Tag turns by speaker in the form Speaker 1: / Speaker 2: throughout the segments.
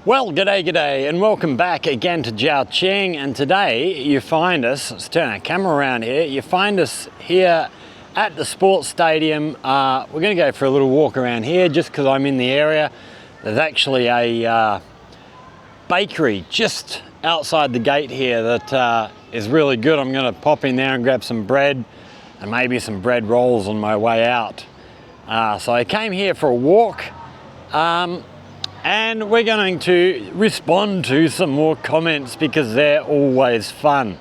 Speaker 1: Well, g'day, and welcome back again to Jiao Ching. And today you find us, let's turn our camera around here, you find us here at the sports stadium. We're going to go for a little walk around here just because I'm in the area. There's actually a bakery just outside the gate here that is really good. I'm going to pop in there and grab some bread and maybe some bread rolls on my way out. So I came here for a walk. And we're going to respond to some more comments because they're always fun.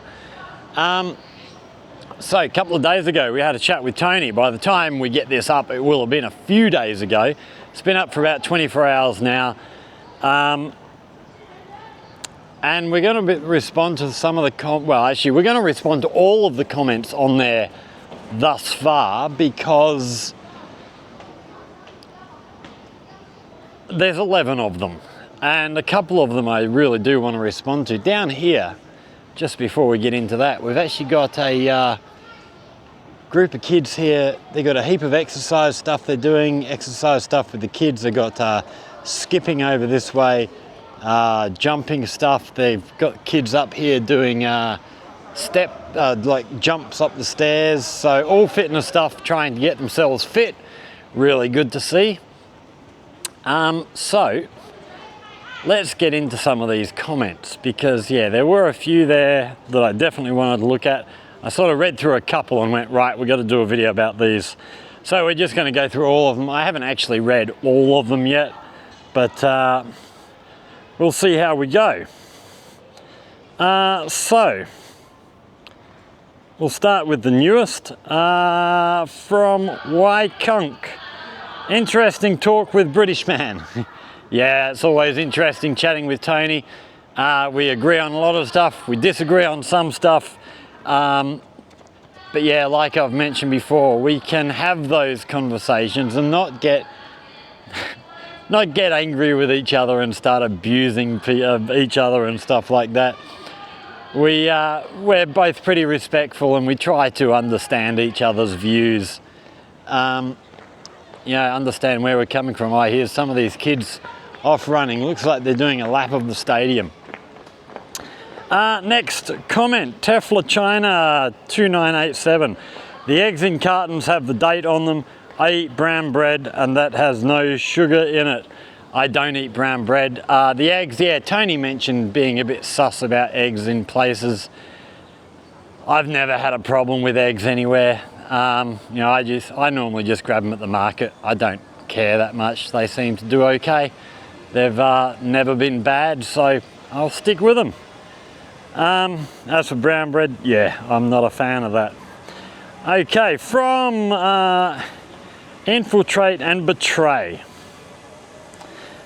Speaker 1: So a couple of days ago, we had a chat with Tony. By the time we get this up, it will have been a few days ago. It's been up for about 24 hours now. And we're going to respond to some of the we're going to respond to all of the comments on there thus far because there's 11 of them, and a couple of them I really do want to respond to. Down here, just before we get into that, we've actually got a group of kids here. They've got a heap of exercise stuff they're doing, exercise stuff with the kids. They've got skipping over this way, jumping stuff. They've got kids up here doing like jumps up the stairs. So all fitness stuff, trying to get themselves fit. Really good to see. So let's get into some of these comments because there were a few there that I definitely wanted to look at. I sort of read through a couple and went, right, we've got to do a video about these. So we're just going to go through all of them. I haven't actually read all of them yet, but we'll see how we go. So we'll start with the newest from Y Kunk. Interesting talk with British man. Yeah, it's always interesting chatting with Tony. We agree on a lot of stuff, we disagree on some stuff. But yeah, like I've mentioned before, we can have those conversations and not get angry with each other and start abusing each other and stuff like that. We're both pretty respectful and we try to understand each other's views. Understand where we're coming from. Here's some of these kids off running. Looks like they're doing a lap of the stadium. Next comment, Tefla China 2987. The eggs in cartons have the date on them. I eat brown bread and that has no sugar in it. I don't eat brown bread. The eggs, Tony mentioned being a bit sus about eggs in places. I've never had a problem with eggs anywhere. I normally just grab them at the market. I don't care that much. They seem to do okay. They've never been bad, so I'll stick with them. As for brown bread, I'm not a fan of that. Okay, from Infiltrate and Betray.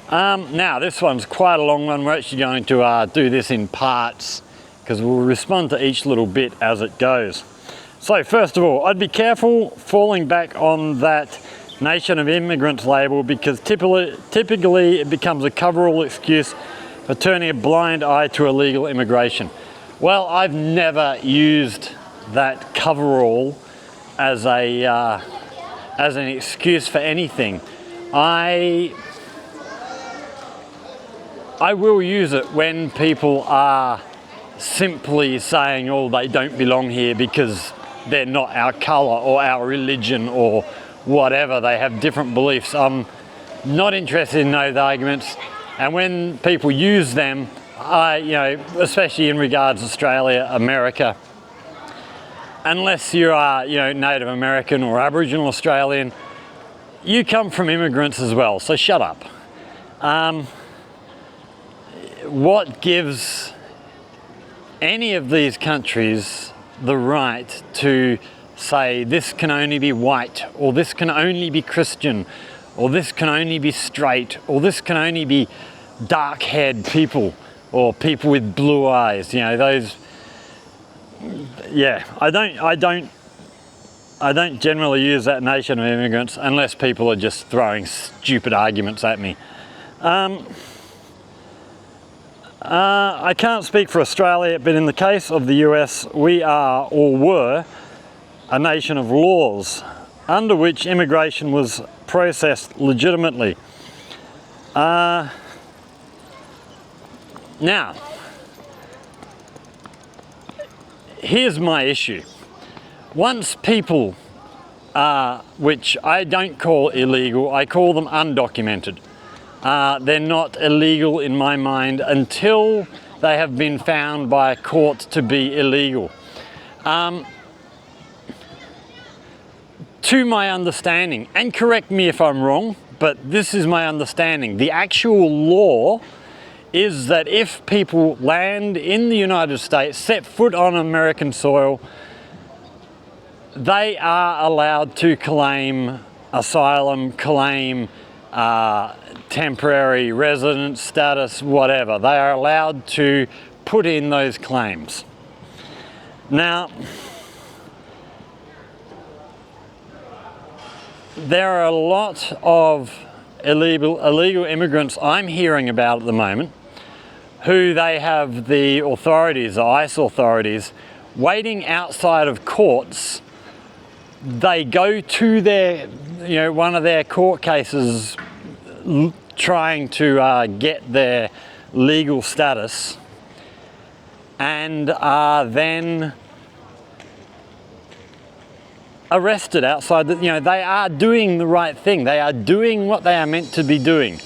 Speaker 1: Now this one's quite a long one. We're actually going to do this in parts because we'll respond to each little bit as it goes. So first of all, I'd be careful falling back on that Nation of Immigrants label because typically it becomes a coverall excuse for turning a blind eye to illegal immigration. Well, I've never used that coverall as an excuse for anything. I will use it when people are simply saying, oh, they don't belong here because they're not our colour or our religion or whatever. They have different beliefs. I'm not interested in those arguments. And when people use them, especially in regards to Australia, America, unless you are, Native American or Aboriginal Australian, you come from immigrants as well. So shut up. What gives any of these countries the right to say this can only be white, or this can only be Christian, or this can only be straight, or this can only be dark-haired people, or people with blue eyes? I don't generally use that Nation of Immigrants unless people are just throwing stupid arguments at me. I can't speak for Australia, but in the case of the US, we are or were a nation of laws under which immigration was processed legitimately. Now, here's my issue. Once people, which I don't call illegal, I call them undocumented. They're not illegal in my mind until they have been found by a court to be illegal. To my understanding, and correct me if I'm wrong, but this is my understanding, the actual law is that if people land in the United States, set foot on American soil, they are allowed to claim asylum, claim temporary residence status, whatever. They are allowed to put in those claims. Now, there are a lot of illegal immigrants I'm hearing about at the moment who they have the authorities, the ICE authorities, waiting outside of courts. They go to their, one of their court cases trying to get their legal status, and are then arrested outside. They are doing the right thing. They are doing what they are meant to be doing.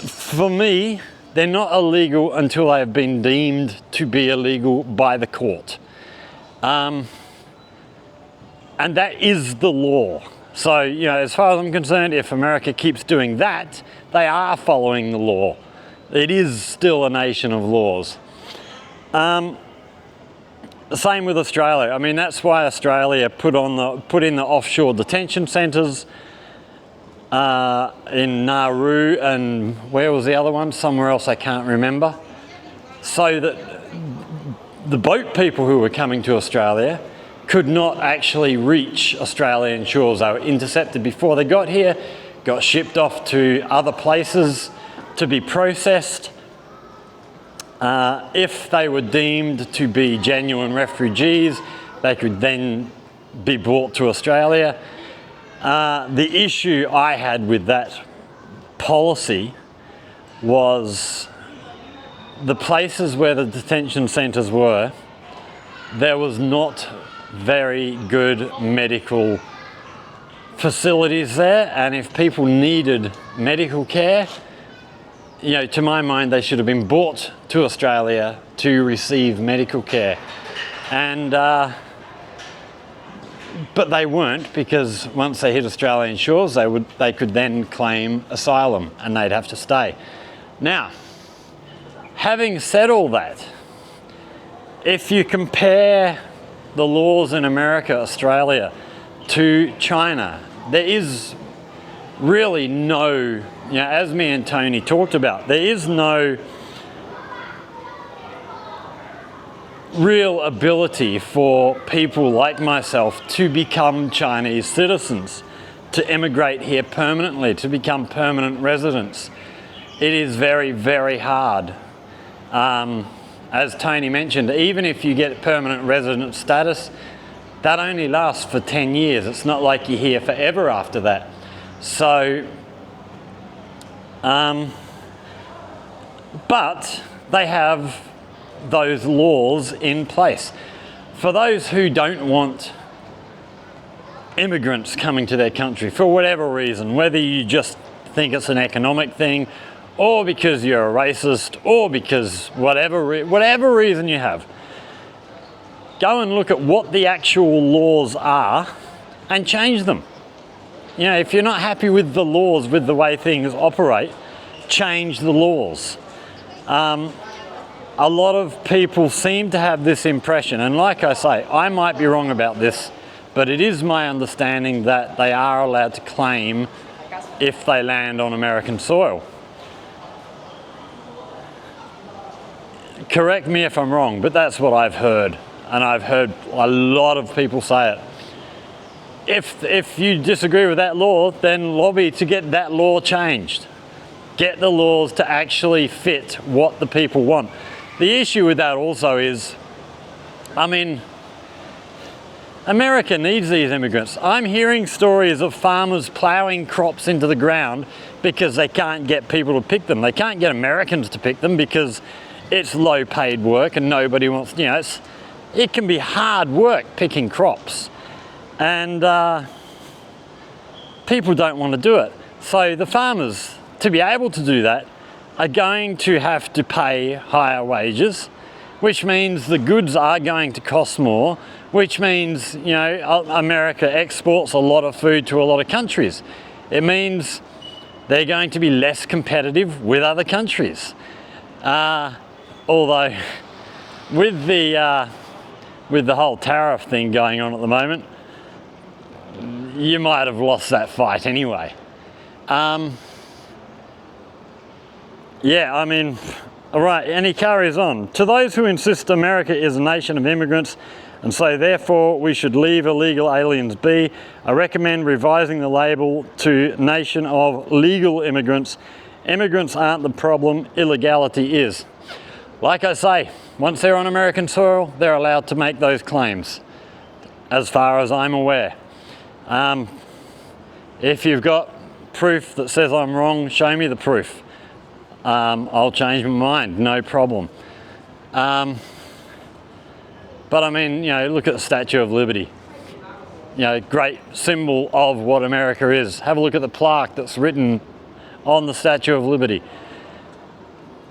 Speaker 1: For me, they're not illegal until they have been deemed to be illegal by the court. And that is the law. So, as far as I'm concerned, if America keeps doing that, they are following the law. It is still a nation of laws. Same with Australia. I mean, that's why Australia put in the offshore detention centres in Nauru, and where was the other one? Somewhere else I can't remember. So that the boat people who were coming to Australia could not actually reach Australian shores. They were intercepted before they got here, got shipped off to other places to be processed. If they were deemed to be genuine refugees, they could then be brought to Australia. The issue I had with that policy was the places where the detention centres were, there was not very good medical facilities there, and if people needed medical care, to my mind, they should have been brought to Australia to receive medical care. And but they weren't, because once they hit Australian shores, they could then claim asylum and they'd have to stay. Now, having said all that, if you compare the laws in America, Australia, to China, there is really no, as me and Tony talked about, there is no real ability for people like myself to become Chinese citizens, to immigrate here permanently, to become permanent residents. It is very, very hard. As Tony mentioned, even if you get permanent resident status, that only lasts for 10 years. It's not like you're here forever after that. So, but they have those laws in place. For those who don't want immigrants coming to their country for whatever reason, whether you just think it's an economic thing, or because you're a racist, or because whatever reason you have, go and look at what the actual laws are and change them. If you're not happy with the laws, with the way things operate, change the laws. A lot of people seem to have this impression, and like I say, I might be wrong about this, but it is my understanding that they are allowed to claim if they land on American soil. Correct me if I'm wrong, but that's what I've heard, and I've heard a lot of people say it. If you disagree with that law, then lobby to get that law changed. Get the laws to actually fit what the people want. The issue with that also is, America needs these immigrants. I'm hearing stories of farmers plowing crops into the ground because they can't get people to pick them. They can't get Americans to pick them because it's low paid work and nobody wants, you know, it can be hard work picking crops. And people don't want to do it. So the farmers, to be able to do that, are going to have to pay higher wages, which means the goods are going to cost more, which means, you know, America exports a lot of food to a lot of countries. It means they're going to be less competitive with other countries. Although with the whole tariff thing going on at the moment, you might have lost that fight anyway. Yeah, I mean, all right, and he carries on. To those who insist America is a nation of immigrants and so therefore we should leave illegal aliens be, I recommend revising the label to nation of legal immigrants. Immigrants aren't the problem, illegality is. Like I say, once they're on American soil, they're allowed to make those claims, as far as I'm aware. If you've got proof that says I'm wrong, show me the proof. I'll change my mind, no problem. But I mean, you know, look at the Statue of Liberty. You know, great symbol of what America is. Have a look at the plaque that's written on the Statue of Liberty.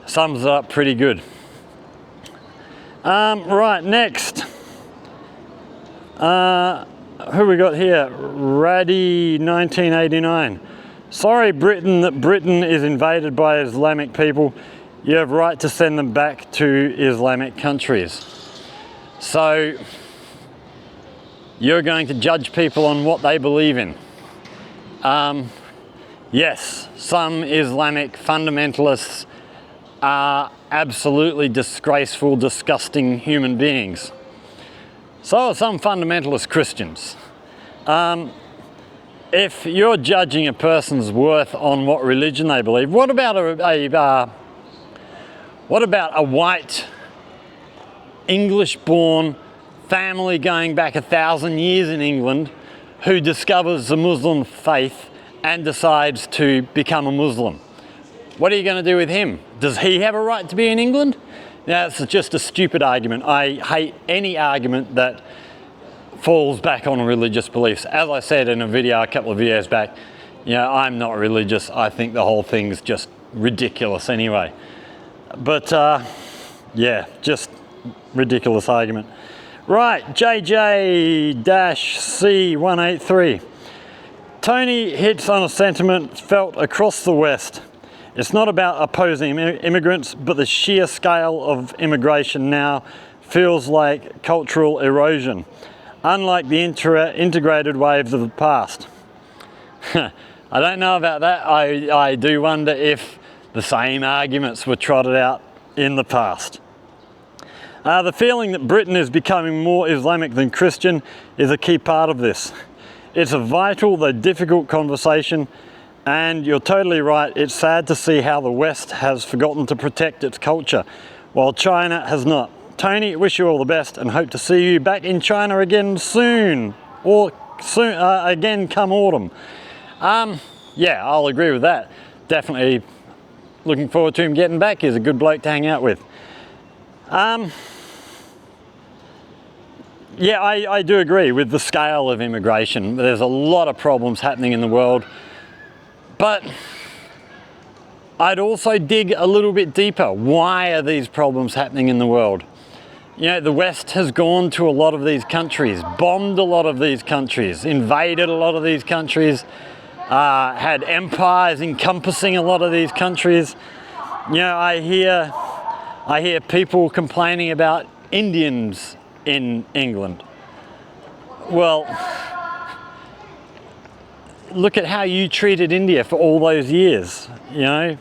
Speaker 1: Sums it up pretty good. Right, next. Who we got here? Raddy 1989. Sorry, Britain, that Britain is invaded by Islamic people. You have right to send them back to Islamic countries. So you're going to judge people on what they believe in. Yes, some Islamic fundamentalists are absolutely disgraceful, disgusting human beings. So are some fundamentalist Christians. If you're judging a person's worth on what religion they believe, what about a white, English-born family going back 1,000 years in England who discovers the Muslim faith and decides to become a Muslim? What are you going to do with him? Does he have a right to be in England? That's just a stupid argument. I hate any argument that falls back on religious beliefs. As I said in a video a couple of years back, you know, I'm not religious. I think the whole thing's just ridiculous anyway. But yeah, just ridiculous argument. Right, JJ-C183. Tony hits on a sentiment felt across the West. It's not about opposing immigrants, but the sheer scale of immigration now feels like cultural erosion, unlike the integrated waves of the past. I don't know about that. I do wonder if the same arguments were trotted out in the past. The feeling that Britain is becoming more Islamic than Christian is a key part of this. It's a vital though difficult conversation, and you're totally right. It's sad to see how the West has forgotten to protect its culture, while China has not. Tony, wish you all the best and hope to see you back in China again soon, or soon again come autumn. Yeah, I'll agree with that. Definitely looking forward to him getting back. He's a good bloke to hang out with. Yeah, I do agree with the scale of immigration. There's a lot of problems happening in the world, but I'd also dig a little bit deeper. Why are these problems happening in the world? You know, the West has gone to a lot of these countries, bombed a lot of these countries, invaded a lot of these countries, had empires encompassing a lot of these countries. You know, I hear people complaining about Indians in England. Well, look at how you treated India for all those years, you know.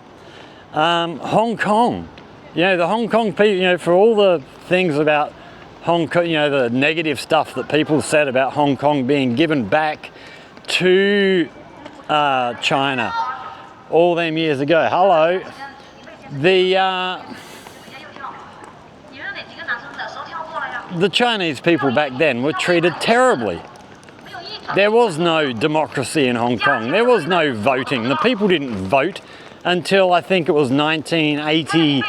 Speaker 1: Hong Kong, you know, the Hong Kong people, you know, for all the things about Hong Kong, you know, the negative stuff that people said about Hong Kong being given back to China all them years ago. Hello. the Chinese people back then were treated terribly. There was no democracy in Hong Kong. There was no voting. The people didn't vote until I think it was 1980,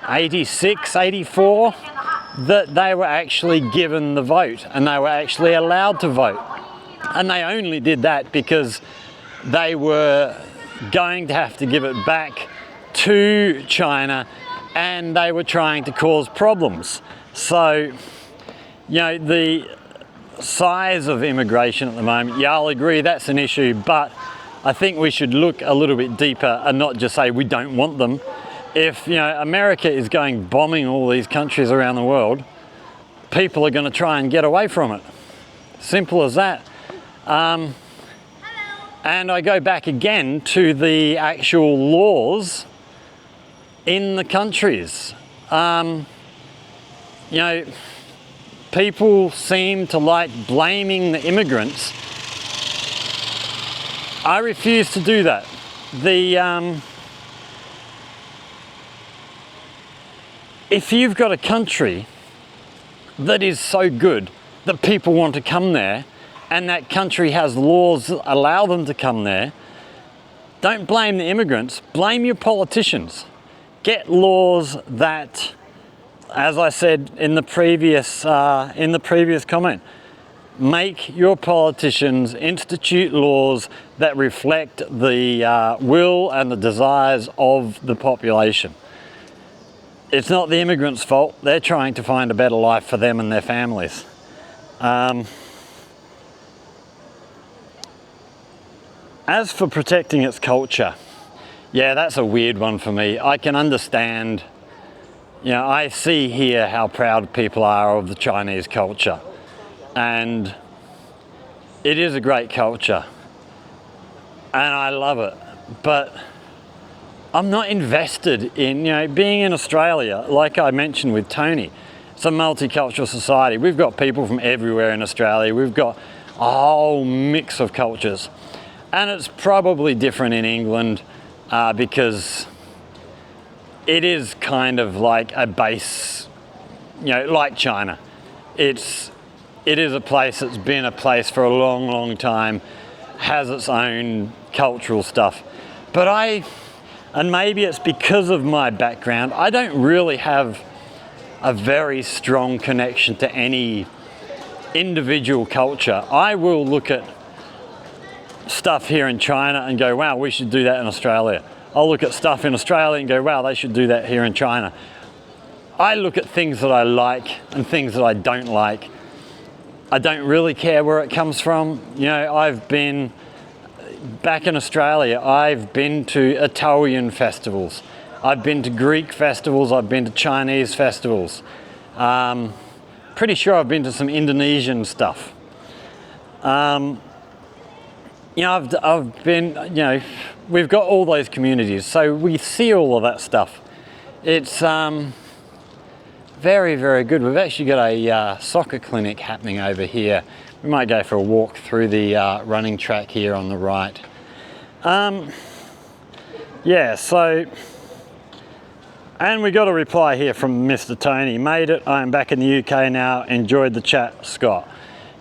Speaker 1: 86, 84, that they were actually given the vote and they were actually allowed to vote. And they only did that because they were going to have to give it back to China and they were trying to cause problems. So, you know, the size of immigration at the moment, yeah, I'll agree that's an issue, but I think we should look a little bit deeper and not just say we don't want them. If, you know, America is going bombing all these countries around the world, people are going to try and get away from it. Simple as that. And I go back again to the actual laws in the countries. You know, people seem to like blaming the immigrants. I refuse to do that. If you've got a country that is so good that people want to come there, and that country has laws that allow them to come there, don't blame the immigrants, blame your politicians. Get laws that, as I said in the previous comment, make your politicians institute laws that reflect the will and the desires of the population. It's not the immigrants' fault. They're trying to find a better life for them and their families. As for protecting its culture, yeah, that's a weird one for me. I can understand, you know, I see here how proud people are of the Chinese culture, and it is a great culture, and I love it, but I'm not invested in, you know, being in Australia, like I mentioned with Tony. It's a multicultural society. We've got people from everywhere in Australia. We've got a whole mix of cultures. And it's probably different in England because it is kind of like a base, you know, like China. It is a place that's been a place for a long, long time, has its own cultural stuff. But and maybe it's because of my background, I don't really have a very strong connection to any individual culture. I will look at stuff here in China and go, wow, we should do that in Australia. I'll look at stuff in Australia and go, wow, they should do that here in China. I look at things that I like and things that I don't like. I don't really care where it comes from. You know, I've been back in Australia, I've been to Italian festivals. I've been to Greek festivals. I've been to Chinese festivals. Pretty sure I've been to some Indonesian stuff. You know, I've been, you know, we've got all those communities, so we see all of that stuff. It's very, very good. We've actually got a soccer clinic happening over here. We might go for a walk through the running track here on the right. Yeah, so, and we got a reply here from Mr. Tony. Made it, I am back in the UK now. Enjoyed the chat, Scott.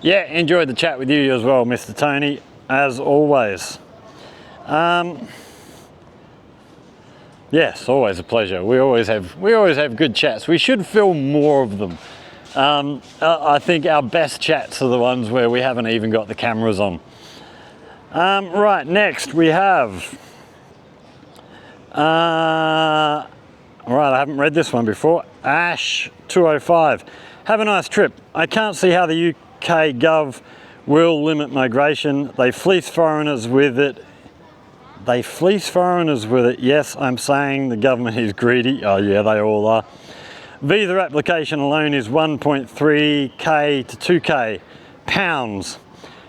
Speaker 1: Yeah, enjoyed the chat with you as well, Mr. Tony, as always. Yes, always a pleasure. We always have good chats. We should film more of them. I think our best chats are the ones where we haven't even got the cameras on. Right, next we have, right, I haven't read this one before. Ash 205. Have a nice trip. I can't see how the UK Gov will limit migration. They fleece foreigners with it. Yes, I'm saying the government is greedy. Oh yeah, they all are. Visa application alone is 1.3k to 2k pounds.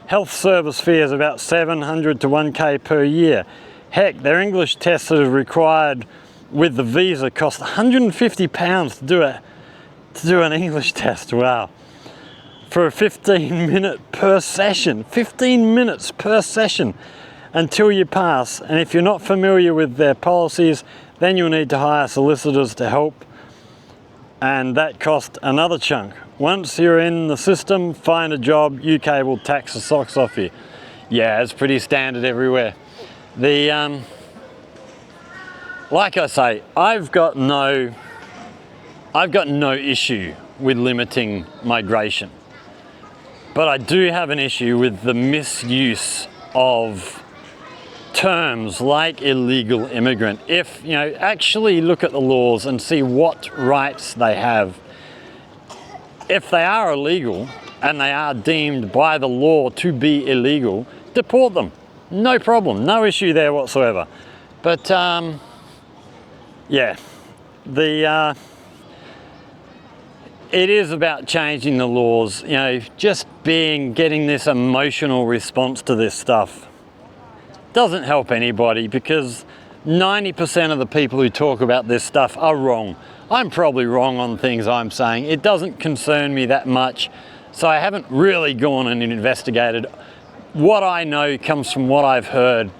Speaker 1: Health service fee is about 700 to 1k per year. Heck, their English tests that are required with the visa cost 150 pounds to do an English test. Wow. For a 15 minutes per session until you pass. And if you're not familiar with their policies, then you'll need to hire solicitors to help, and that cost another chunk. Once you're in the system, find a job, UK will tax the socks off you. Yeah, it's pretty standard everywhere. Like I say, I've got no issue with limiting migration, but I do have an issue with the misuse of terms like illegal immigrant. If you know, actually look at the laws and see what rights they have. If they are illegal and they are deemed by the law to be illegal, deport them. No problem, no issue there whatsoever. But yeah, it is about changing the laws. You know, just getting this emotional response to this stuff doesn't help anybody, because 90% of the people who talk about this stuff are wrong. I'm probably wrong on things I'm saying. It doesn't concern me that much, so I haven't really gone and investigated. What I know comes from what I've heard.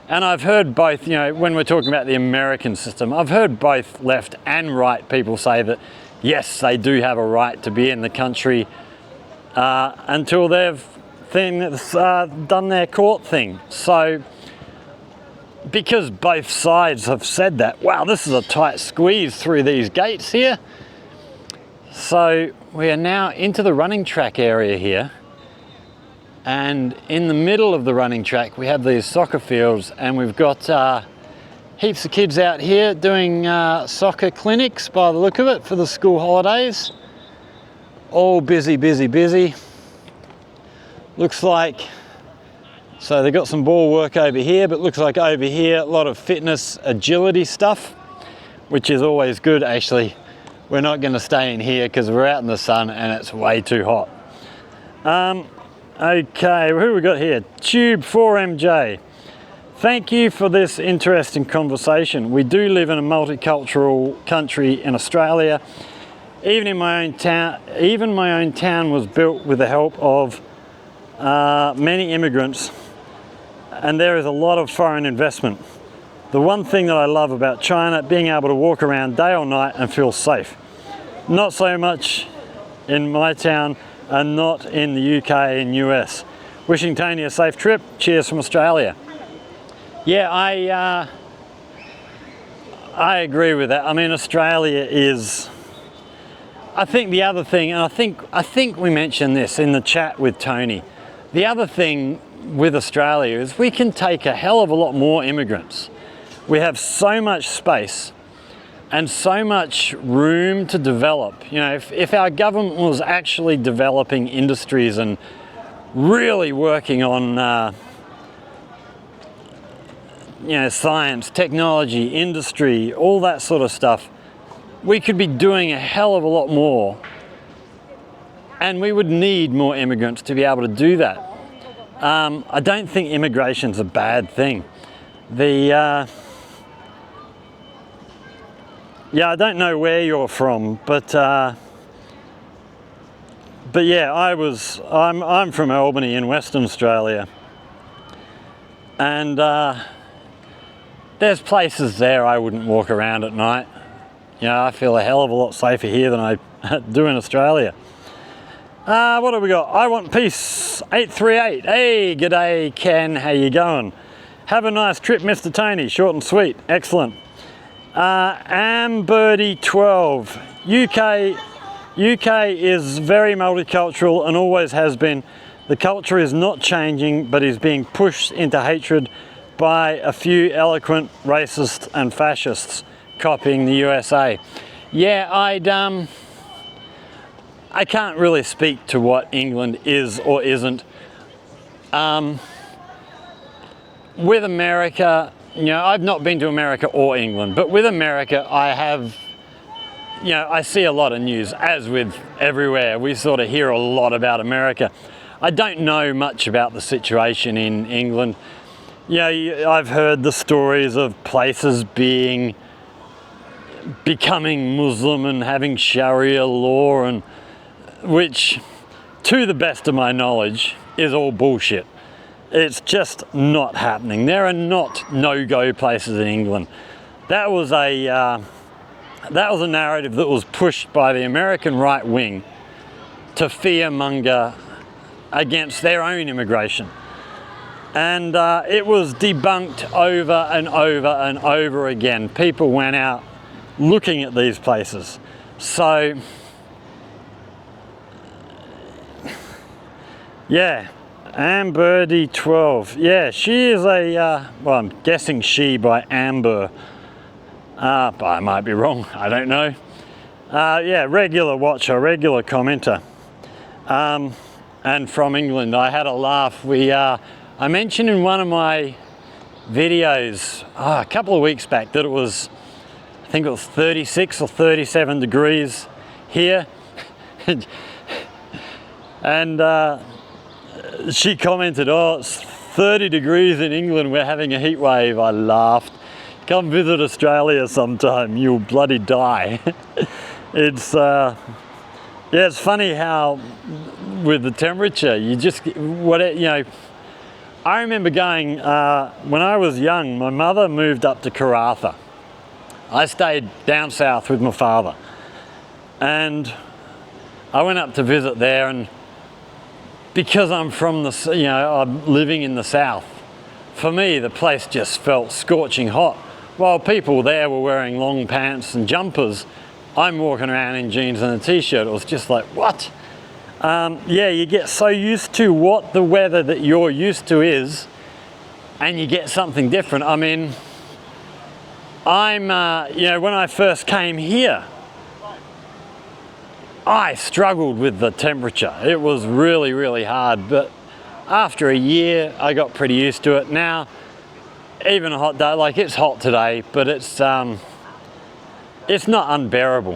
Speaker 1: And I've heard both, you know, when we're talking about the American system, I've heard both left and right people say that, yes, they do have a right to be in the country until they've done their court thing. So, because both sides have said that, wow, this is a tight squeeze through these gates here. So we are now into the running track area here. And in the middle of the running track, we have these soccer fields, and we've got heaps of kids out here doing soccer clinics by the look of it for the school holidays. All busy, busy, busy. Looks like, so they've got some ball work over here, but looks like over here, a lot of fitness, agility stuff, which is always good. Actually, we're not gonna stay in here because we're out in the sun and it's way too hot. Okay, who we got here? Tube 4MJ. Thank you for this interesting conversation. We do live in a multicultural country in Australia. Even my own town was built with the help of many immigrants, and there is a lot of foreign investment. The one thing that I love about China, being able to walk around day or night and feel safe. Not so much in my town and not in the UK and US. Wishing Tony a safe trip. Cheers from Australia. Yeah, I agree with that. I mean, Australia is, I think the other thing, and I think we mentioned this in the chat with Tony, the other thing with Australia is we can take a hell of a lot more immigrants. We have so much space and so much room to develop. You know, if our government was actually developing industries and really working on you know, science, technology, industry, all that sort of stuff, we could be doing a hell of a lot more, and we would need more immigrants to be able to do that. I don't think immigration's a bad thing. Yeah, I don't know where you're from, but yeah, I'm from Albany in Western Australia, and there's places there I wouldn't walk around at night. You know, I feel a hell of a lot safer here than I do in Australia. What have we got? I want peace, 838. Hey, g'day Ken, how you going? Have a nice trip, Mr. Tony, short and sweet, excellent. Ambirdie 12, UK is very multicultural and always has been. The culture is not changing, but is being pushed into hatred by a few eloquent racists and fascists copying the USA. Yeah, I can't really speak to what England is or isn't. With America, you know, I've not been to America or England, but with America I have, you know, I see a lot of news, as with everywhere. We sort of hear a lot about America. I don't know much about the situation in England. You know, I've heard the stories of places becoming Muslim and having Sharia law, and which, to the best of my knowledge, is all bullshit. It's just not happening. There are not no-go places in England. That was a narrative that was pushed by the American right wing to fearmonger against their own immigration. And it was debunked over and over and over again. People went out looking at these places. So, yeah, Amber 12. Yeah, she is a, well, I'm guessing she by Amber. But I might be wrong, I don't know. Yeah, regular watcher, regular commenter. And from England. I had a laugh. I mentioned in one of my videos a couple of weeks back that it was, I think it was 36 or 37 degrees here. And she commented, oh, it's 30 degrees in England, we're having a heat wave. I laughed. Come visit Australia sometime, you'll bloody die. It's, yeah, it's funny how with the temperature, you just, I remember going, when I was young, my mother moved up to Karratha. I stayed down south with my father. And I went up to visit there, and because I'm from the, I'm living in the south, for me, the place just felt scorching hot. While people there were wearing long pants and jumpers, I'm walking around in jeans and a t-shirt. It was just like, what? Yeah, you get so used to what the weather that you're used to is, and you get something different. I mean, when I first came here, I struggled with the temperature. It was really, really hard, but after a year, I got pretty used to it. Now, even a hot day, like it's hot today, but it's not unbearable.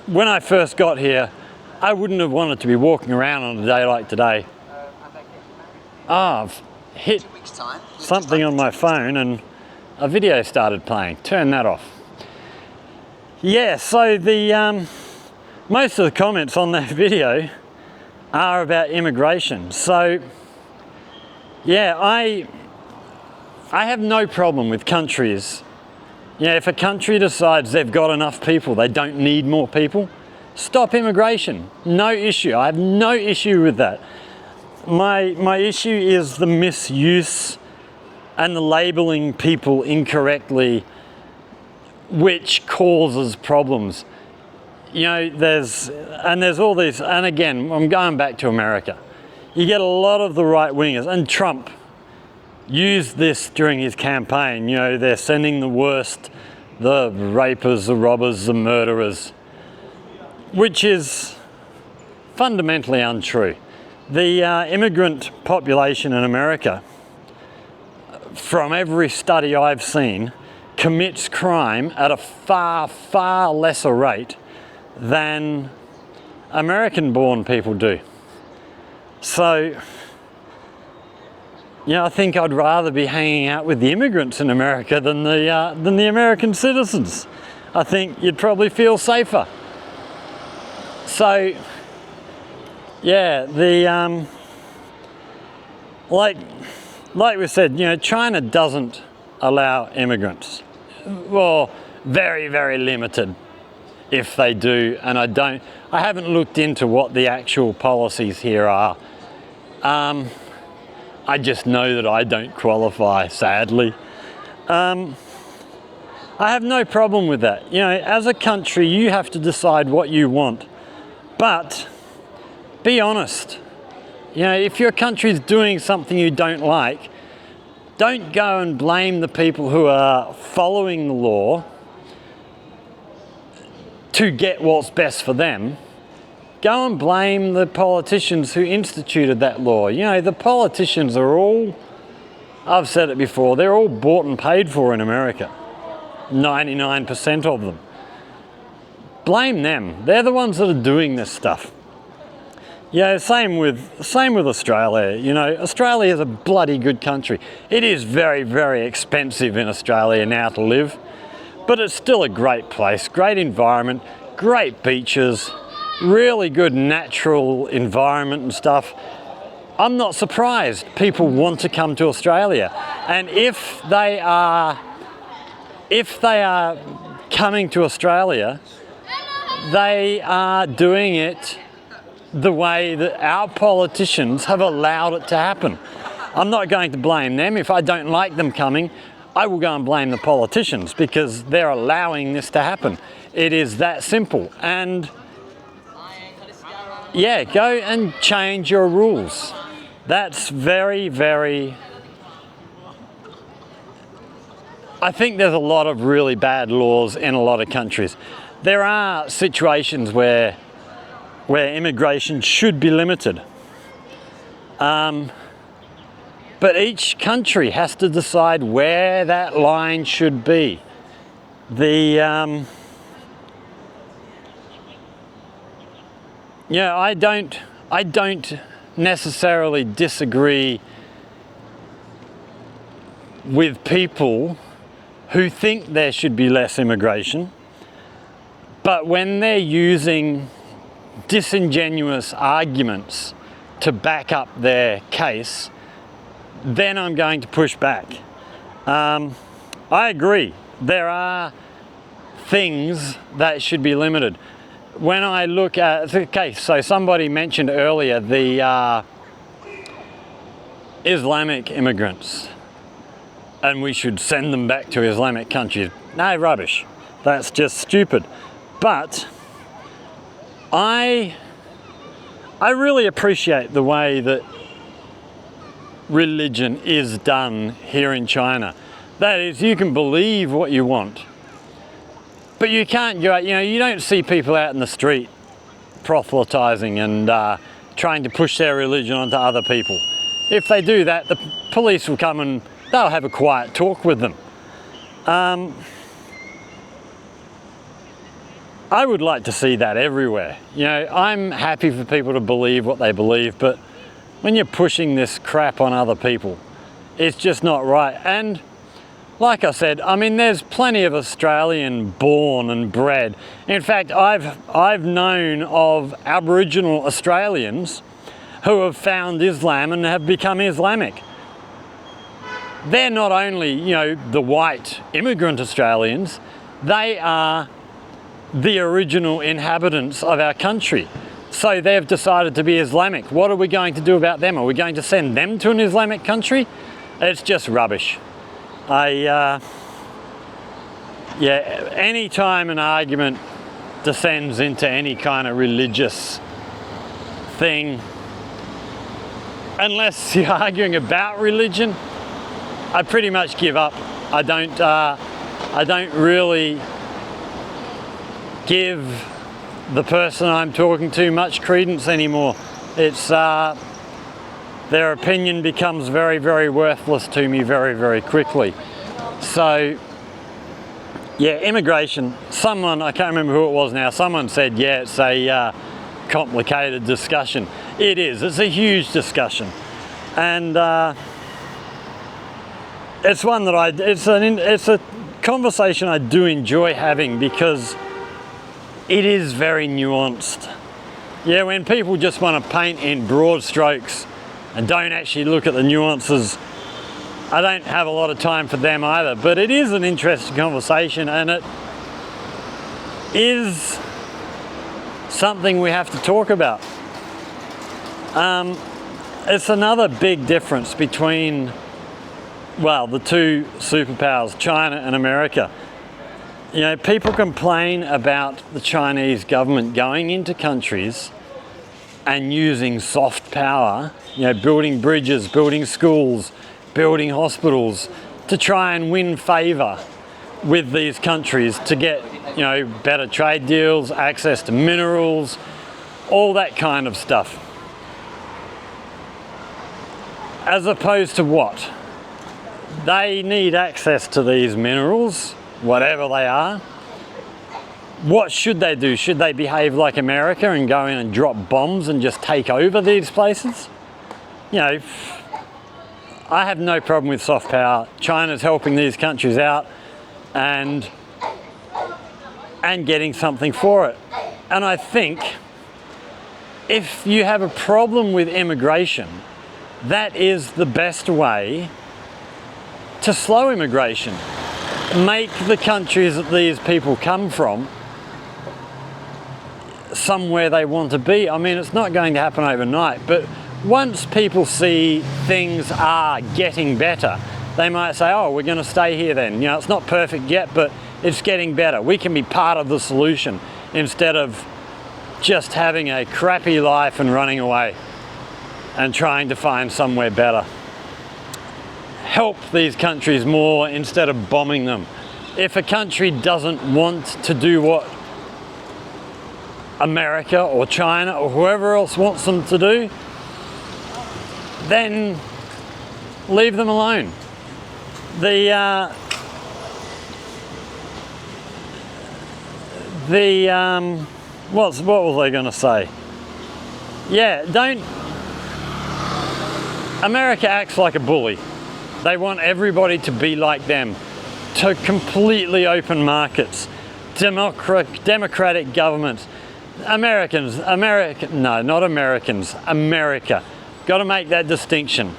Speaker 1: When I first got here, I wouldn't have wanted to be walking around on a day like today. I've hit something on my phone and a video started playing. Turn that off. Yeah, so the most of the comments on that video are about immigration. So yeah, I have no problem with countries. If a country decides they've got enough people, they don't need more people, stop immigration. No issue. I have no issue with that. My issue is the misuse and the labeling people incorrectly, which causes problems. There's all these, and again, I'm going back to America. You get a lot of the right wingers, and Trump used this during his campaign. They're sending the worst, the rapers, the robbers, the murderers, which is fundamentally untrue. The immigrant population in America, from every study I've seen, commits crime at a far, far lesser rate than American-born people do. So, I think I'd rather be hanging out with the immigrants in America than the American citizens. I think you'd probably feel safer. So, yeah, like we said, China doesn't allow immigrants. Well, very, very limited if they do, and I haven't looked into what the actual policies here are. I just know that I don't qualify, sadly. I have no problem with that. As a country, you have to decide what you want, but be honest. If your country's doing something you don't like, don't go and blame the people who are following the law to get what's best for them. Go and blame the politicians who instituted that law. The politicians are all, I've said it before, they're all bought and paid for in America. 99% of them. Blame them. They're the ones that are doing this stuff. Same with Australia. Australia is a bloody good country. It is very, very expensive in Australia now to live, but it's still a great place, great environment, great beaches, really good natural environment and stuff. I'm not surprised people want to come to Australia. And if they are coming to Australia, they are doing it the way that our politicians have allowed it to happen. I'm not going to blame them. If I don't like them coming, I will go and blame the politicians because they're allowing this to happen. It is that simple. And yeah, go and change your rules. That's very, very... I think there's a lot of really bad laws in a lot of countries. There are situations where immigration should be limited. But each country has to decide where that line should be. Yeah, I don't necessarily disagree with people who think there should be less immigration, but when they're using disingenuous arguments to back up their case, then I'm going to push back. I agree, there are things that should be limited. When I look at, okay, so somebody mentioned earlier the Islamic immigrants, and we should send them back to Islamic countries. No, rubbish. That's just stupid. But I really appreciate the way that religion is done here in China. That is, you can believe what you want, but you can't go out, you don't see people out in the street proselytizing and trying to push their religion onto other people. If they do that, the police will come and they'll have a quiet talk with them. I would like to see that everywhere. I'm happy for people to believe what they believe, but when you're pushing this crap on other people, it's just not right. And like I said, I mean, there's plenty of Australian born and bred. In fact, I've known of Aboriginal Australians who have found Islam and have become Islamic. They're not only, the white immigrant Australians, they are the original inhabitants of our country. So they've decided to be Islamic. What are we going to do about them? Are we going to send them to an Islamic country? It's just rubbish. Any time an argument descends into any kind of religious thing, unless you're arguing about religion, I pretty much give up. I don't really give the person I'm talking to much credence anymore. It's their opinion becomes very, very worthless to me very, very quickly. So yeah, immigration, I can't remember who it was now, someone said, yeah, it's a complicated discussion. It is, it's a huge discussion. And it's one that it's a conversation I do enjoy having because it is very nuanced. Yeah, when people just want to paint in broad strokes and don't actually look at the nuances, I don't have a lot of time for them either. But it is an interesting conversation, and it is something we have to talk about. It's another big difference between, the two superpowers, China and America. People complain about the Chinese government going into countries and using soft power, building bridges, building schools, building hospitals to try and win favour with these countries to get, better trade deals, access to minerals, all that kind of stuff. As opposed to what? They need access to these minerals, whatever they are. What should they do? Should they behave like America and go in and drop bombs and just take over these places? I have no problem with soft power. China's helping these countries out and getting something for it. And I think if you have a problem with immigration, that is the best way to slow immigration. Make the countries that these people come from somewhere they want to be. I mean, it's not going to happen overnight, but once people see things are getting better, they might say, oh, we're going to stay here then. You know, it's not perfect yet, but it's getting better. We can be part of the solution instead of just having a crappy life and running away and trying to find somewhere better. Help these countries more instead of bombing them. If a country doesn't want to do what America or China or whoever else wants them to do, then leave them alone. What was I going to say? Yeah, America acts like a bully. They want everybody to be like them, to completely open markets, democratic governments. America. Got to make that distinction.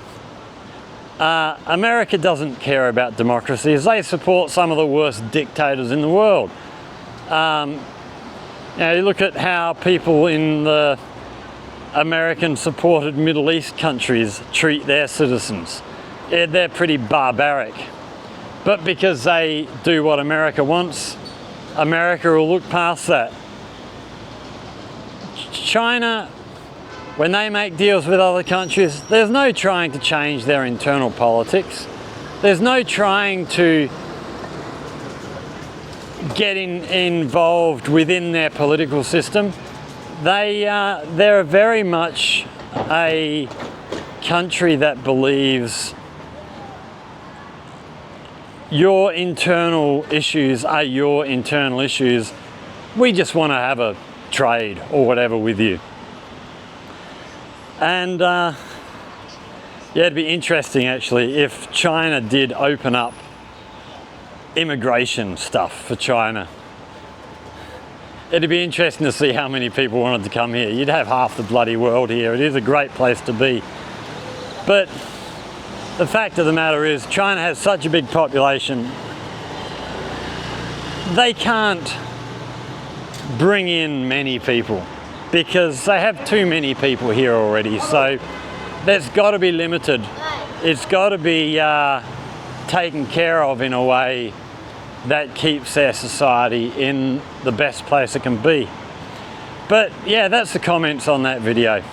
Speaker 1: America doesn't care about democracies. They support some of the worst dictators in the world. You look at how people in the American-supported Middle East countries treat their citizens. They're pretty barbaric. But because they do what America wants, America will look past that. China, when they make deals with other countries, there's no trying to change their internal politics. There's no trying to get involved within their political system. They're very much a country that believes your internal issues are your internal issues. We just want to have a trade or whatever with you. And yeah, it'd be interesting actually if China did open up immigration stuff for China. It'd be interesting to see how many people wanted to come here. You'd have half the bloody world here. It is a great place to be. But the fact of the matter is, China has such a big population, they can't bring in many people because they have too many people here already. So there's got to be limited. It's got to be taken care of in a way that keeps their society in the best place it can be. But yeah, that's the comments on that video.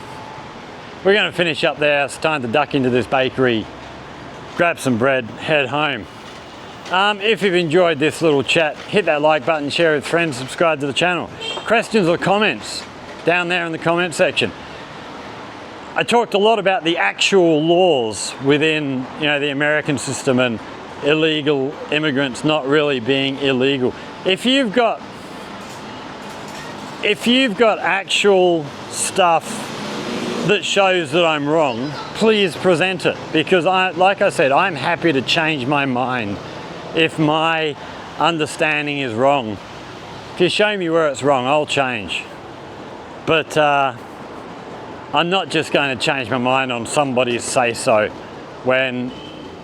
Speaker 1: We're going to finish up there. It's time to duck into this bakery, grab some bread, head home. If you've enjoyed this little chat, hit that like button, share it with friends, subscribe to the channel. Questions or comments down there in the comment section. I talked a lot about the actual laws within, the American system and illegal immigrants not really being illegal. If you've got actual stuff that shows that I'm wrong, please present it, because like I said, I'm happy to change my mind if my understanding is wrong. If you show me where it's wrong, I'll change. But I'm not just going to change my mind on somebody's say-so when,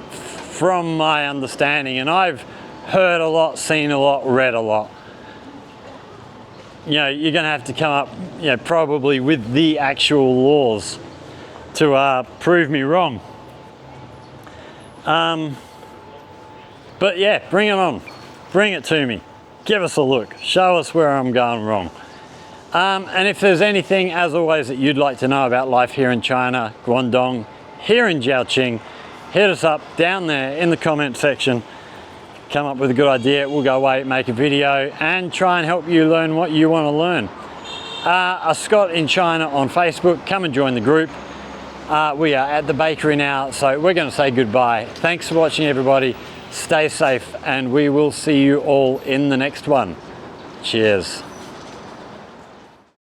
Speaker 1: from my understanding, and I've heard a lot, seen a lot, read a lot, you're going to have to come up, probably with the actual laws to prove me wrong. But yeah, bring it on. Bring it to me. Give us a look. Show us where I'm going wrong. And if there's anything, as always, that you'd like to know about life here in China, Guangdong, here in Jiaoqing, hit us up down there in the comment section. Come up with a good idea. We'll go away, make a video, and try and help you learn what you want to learn. Scott in China on Facebook. Come and join the group. We are at the bakery now, so we're going to say goodbye. Thanks for watching, everybody. Stay safe, and we will see you all in the next one. Cheers.